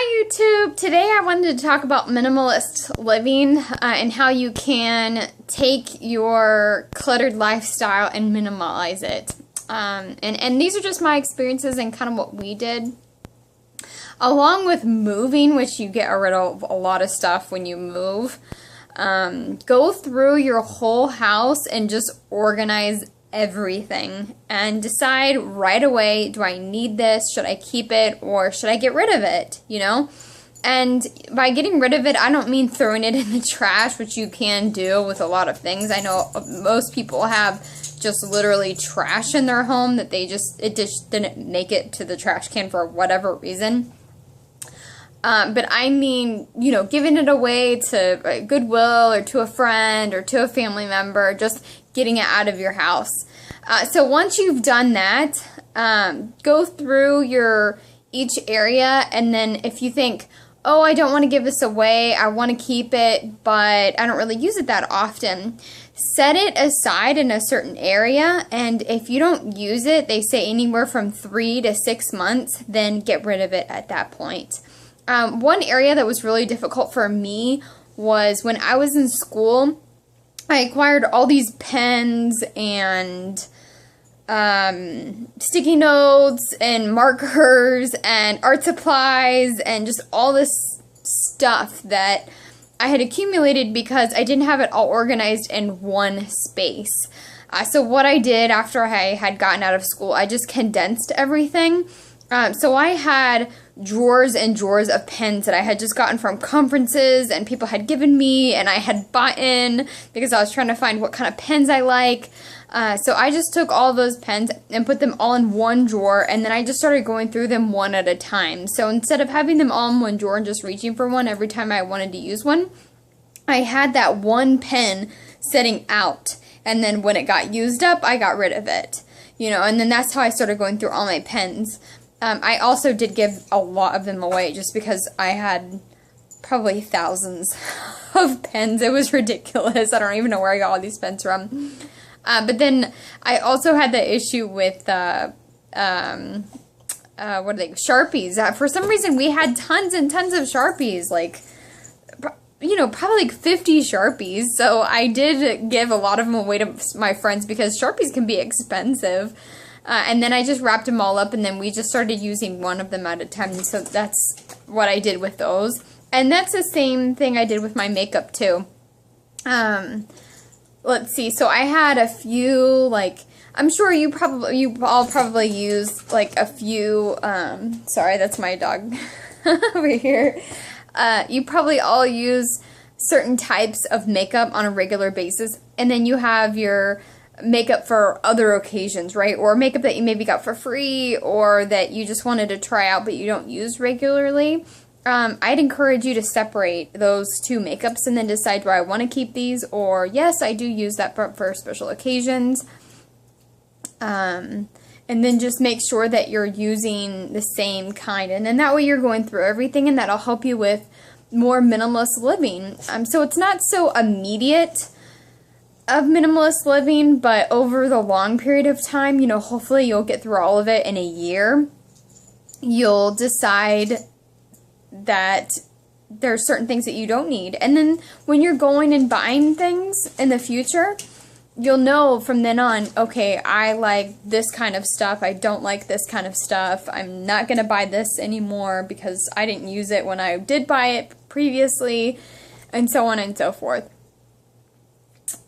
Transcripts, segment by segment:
Hi YouTube! Today I wanted to talk about minimalist living and how you can take your cluttered lifestyle and minimalize it. And these are just my experiences and kind of what we did. Along with moving, which you get rid of a lot of stuff when you move, go through your whole house and just organize everything and decide right away, do I need this, should I keep it, or should I get rid of it, you know? And by getting rid of it, I don't mean throwing it in the trash, which you can do with a lot of things. I know most people have just literally trash in their home that it just didn't make it to the trash can for whatever reason. But I mean, you know, giving it away to Goodwill or to a friend or to a family member, just getting it out of your house. So once you've done that, go through each area, and then if you think, oh, I don't want to give this away, I want to keep it, but I don't really use it that often, set it aside in a certain area, and if you don't use it, they say anywhere from 3 to 6 months, then get rid of it at that point. One area that was really difficult for me was when I was in school. I acquired all these pens and sticky notes and markers and art supplies and just all this stuff that I had accumulated because I didn't have it all organized in one space. So what I did after I had gotten out of school, I just condensed everything. So I had drawers and drawers of pens that I had just gotten from conferences and people had given me, and I had bought in because I was trying to find what kind of pens I like. So I just took all those pens and put them all in one drawer, and then I just started going through them one at a time. So instead of having them all in one drawer and just reaching for one every time I wanted to use one, I had that one pen sitting out, and then when it got used up, I got rid of it. You know, and then that's how I started going through all my pens. I also did give a lot of them away just because I had probably thousands of pens. It was ridiculous. I don't even know where I got all these pens from. But then I also had the issue with, Sharpies. For some reason, we had tons and tons of Sharpies, like, you know, probably like 50 Sharpies. So I did give a lot of them away to my friends because Sharpies can be expensive. And then I just wrapped them all up, and then we just started using one of them at a time. So that's what I did with those. And that's the same thing I did with my makeup, too. Let's see. So I had a few, like, I'm sure you all probably use, like, a few, sorry, that's my dog over here. You probably all use certain types of makeup on a regular basis. And then you have your makeup for other occasions, right? Or makeup that you maybe got for free or that you just wanted to try out but you don't use regularly. I'd encourage you to separate those two makeups and then decide, do I want to keep these, or yes, I do use that for special occasions. And then just make sure that you're using the same kind, and then that way you're going through everything, and that'll help you with more minimalist living. So it's not so immediate of minimalist living, but over the long period of time, you know, hopefully you'll get through all of it in a year. You'll decide that there's certain things that you don't need, and then when you're going and buying things in the future, you'll know from then on, okay, I like this kind of stuff, I don't like this kind of stuff, I'm not going to buy this anymore because I didn't use it when I did buy it previously, and so on and so forth.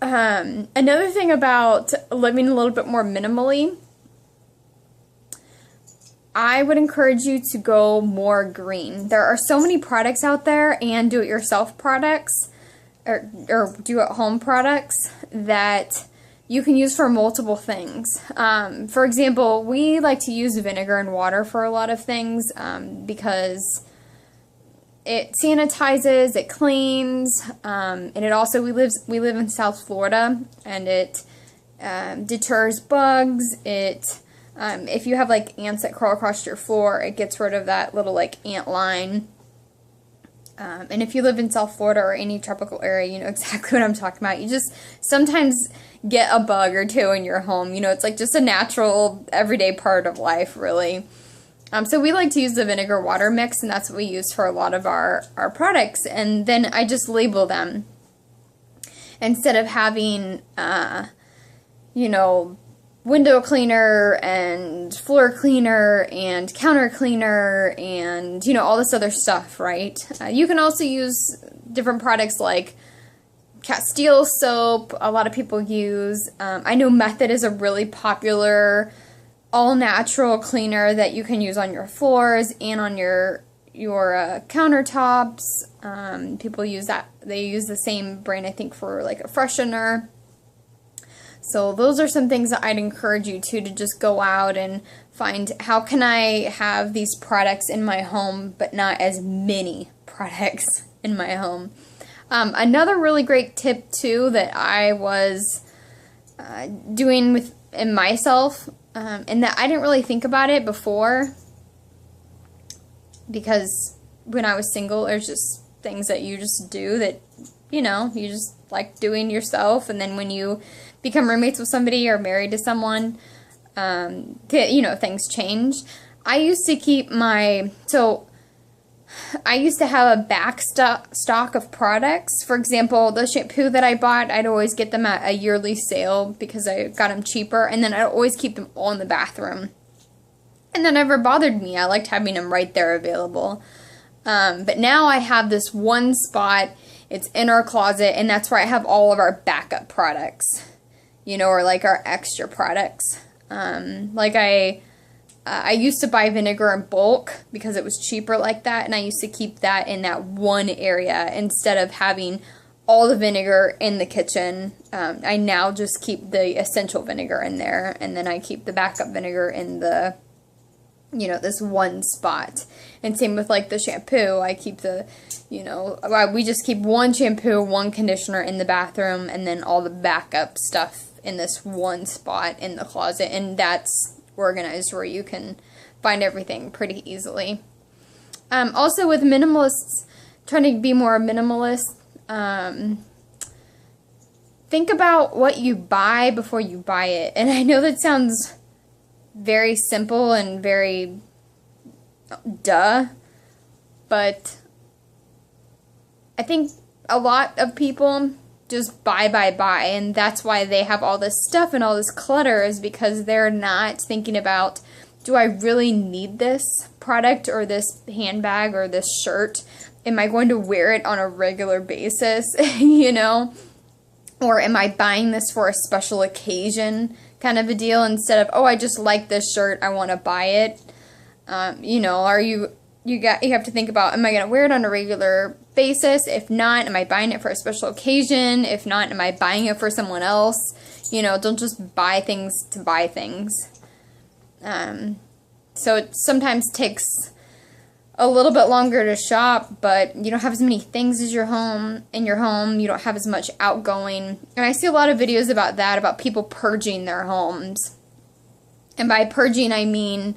Another thing about living a little bit more minimally, I would encourage you to go more green. There are so many products out there, and do-it-yourself products, or do-at-home products, that you can use for multiple things. For example, we like to use vinegar and water for a lot of things, because it sanitizes, it cleans, and it also, we live in South Florida, and it deters bugs. It, if you have like ants that crawl across your floor, it gets rid of that little like ant line. And if you live in South Florida or any tropical area, you know exactly what I'm talking about. You just sometimes get a bug or two in your home. You know, it's like just a natural, everyday part of life, really. So we like to use the vinegar water mix, and that's what we use for a lot of our products. And then I just label them instead of having, you know, window cleaner and floor cleaner and counter cleaner and, you know, all this other stuff, right? You can also use different products like Castile soap. A lot of people use. I know Method is a really popular all-natural cleaner that you can use on your floors and on your countertops. People use that. They use the same brand, I think, for like a freshener. So those are some things that I'd encourage you to just go out and find, how can I have these products in my home but not as many products in my home. Another really great tip too that I was doing in myself, and that I didn't really think about it before, because when I was single, there's just things that you just do that, you know, you just like doing yourself, and then when you become roommates with somebody or married to someone, you know, things change. I used to keep I used to have a back stock of products. For example, the shampoo that I bought, I'd always get them at a yearly sale because I got them cheaper, and then I'd always keep them all in the bathroom. And that never bothered me. I liked having them right there available. But now I have this one spot, it's in our closet, and that's where I have all of our backup products, you know, or like our extra products. Like I used to buy vinegar in bulk because it was cheaper like that, and I used to keep that in that one area instead of having all the vinegar in the kitchen. I now just keep the essential vinegar in there, and then I keep the backup vinegar in the, you know, this one spot. And same with like the shampoo. I keep the, you know, we just keep one shampoo, one conditioner in the bathroom, and then all the backup stuff in this one spot in the closet, and that's organized where you can find everything pretty easily. Also with minimalists, trying to be more minimalist, think about what you buy before you buy it. And I know that sounds very simple and very duh, but I think a lot of people just buy, and that's why they have all this stuff and all this clutter, is because they're not thinking about, do I really need this product or this handbag or this shirt? Am I going to wear it on a regular basis, you know? Or am I buying this for a special occasion kind of a deal, instead of, oh, I just like this shirt, I want to buy it. You know, you have to think about, am I going to wear it on a regular basis? If not, am I buying it for a special occasion? If not, am I buying it for someone else? You know, don't just buy things to buy things. So it sometimes takes a little bit longer to shop, but you don't have as many things as in your home. You don't have as much outgoing. And I see a lot of videos about that, about people purging their homes. And by purging, I mean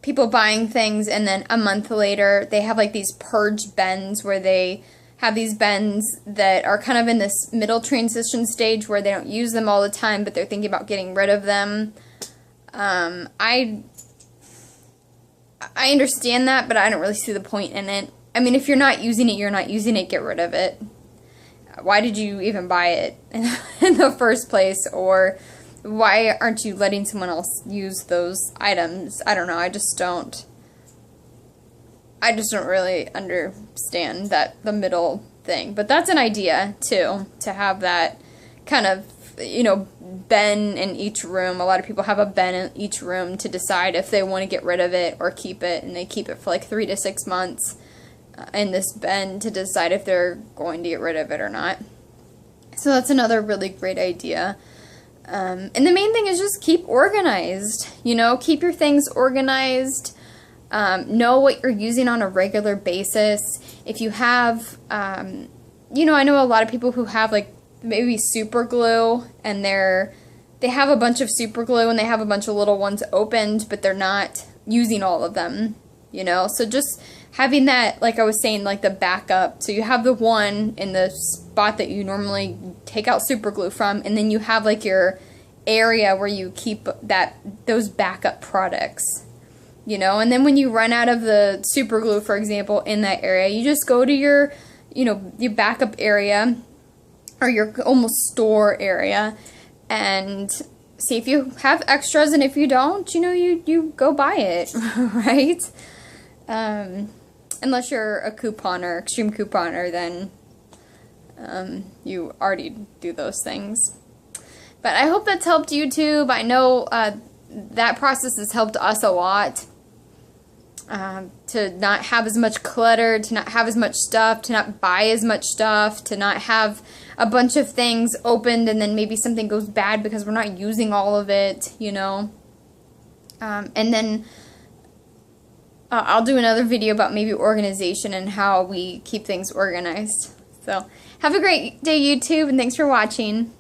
people buying things, and then a month later they have like these purge bins, where they have these bins that are kind of in this middle transition stage where they don't use them all the time, but they're thinking about getting rid of them. I understand that, but I don't really see the point in it. I mean, if you're not using it, you're not using it, get rid of it. Why did you even buy it in the first place? Or why aren't you letting someone else use those items? I don't know. I just don't really understand the middle thing. But that's an idea too, to have that kind of, you know, bin in each room. A lot of people have a bin in each room to decide if they want to get rid of it or keep it, and they keep it for like 3 to 6 months in this bin to decide if they're going to get rid of it or not. So that's another really great idea. And the main thing is just keep organized, you know, keep your things organized, know what you're using on a regular basis. If you have, you know, I know a lot of people who have like maybe super glue, and they have a bunch of super glue, and they have a bunch of little ones opened, but they're not using all of them, you know. So just having that, like I was saying, like the backup, so you have the one in the spot that you normally take out super glue from, and then you have like your area where you keep those backup products. you know, and then when you run out of the super glue, for example, in that area, you just go to your, you know, your backup area or your almost store area and see if you have extras, and if you don't, you know, you go buy it, right? Unless you're a couponer, extreme couponer, then you already do those things. But I hope that's helped YouTube. I know that process has helped us a lot. To not have as much clutter, to not have as much stuff, to not buy as much stuff, to not have a bunch of things opened and then maybe something goes bad because we're not using all of it, you know. And then I'll do another video about maybe organization and how we keep things organized. So have a great day, YouTube, and thanks for watching.